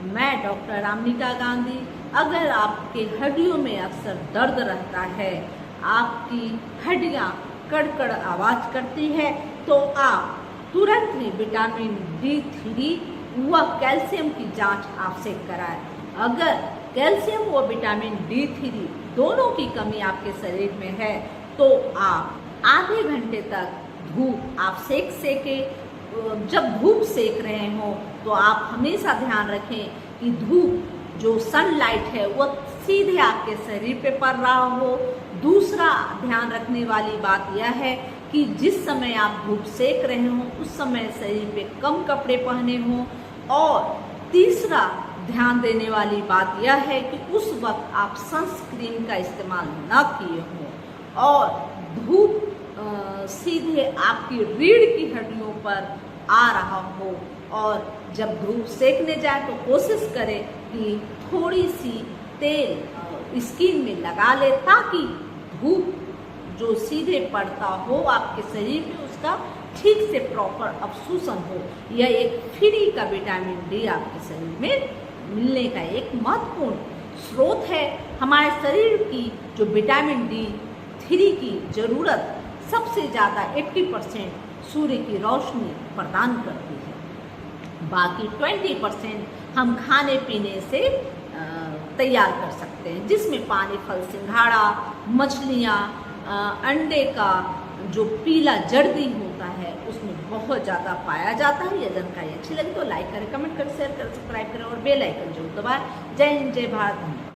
मैं डॉक्टर रामनिका गांधी। अगर आपके हड्डियों में अक्सर दर्द रहता है, आपकी हड्डियां कड़कड़ आवाज़ करती है, तो आप तुरंत ही विटामिन D3 व कैल्शियम की जांच आपसे कराएं। अगर कैल्शियम व विटामिन D3 दोनों की कमी आपके शरीर में है तो आप आधे घंटे तक धूप आप सेके। जब धूप सेक रहे हो तो आप हमेशा ध्यान रखें कि धूप जो सनलाइट है वो सीधे आपके शरीर पे पड़ रहा हो। दूसरा ध्यान रखने वाली बात यह है कि जिस समय आप धूप सेक रहे हो उस समय शरीर पे कम कपड़े पहने हों। और तीसरा ध्यान देने वाली बात यह है कि उस वक्त आप सनस्क्रीन का इस्तेमाल न किए हों और धूप सीधे आपकी रीढ़ की हड्डियों पर आ रहा हो। और जब धूप सेकने जाए तो कोशिश करें कि थोड़ी सी तेल स्किन में लगा ले, ताकि धूप जो सीधे पड़ता हो आपके शरीर में उसका ठीक से प्रॉपर अवशोषण हो। यह एक फ्री का विटामिन D आपके शरीर में मिलने का एक महत्वपूर्ण स्रोत है। हमारे शरीर की जो विटामिन D3 की ज़रूरत सबसे ज़्यादा 80% सूर्य की रोशनी प्रदान करती है। बाकी 20% हम खाने पीने से तैयार कर सकते हैं, जिसमें पानी, फल, सिंघाड़ा, मछलियाँ, अंडे का जो पीला जर्दी होता है उसमें बहुत ज़्यादा पाया जाता है। यह जानकारी अच्छी लगी तो लाइक करें, कमेंट करें, शेयर करें, सब्सक्राइब करें और बेल आइकन जरूर दबाएं। जय हिंद, जय भारत।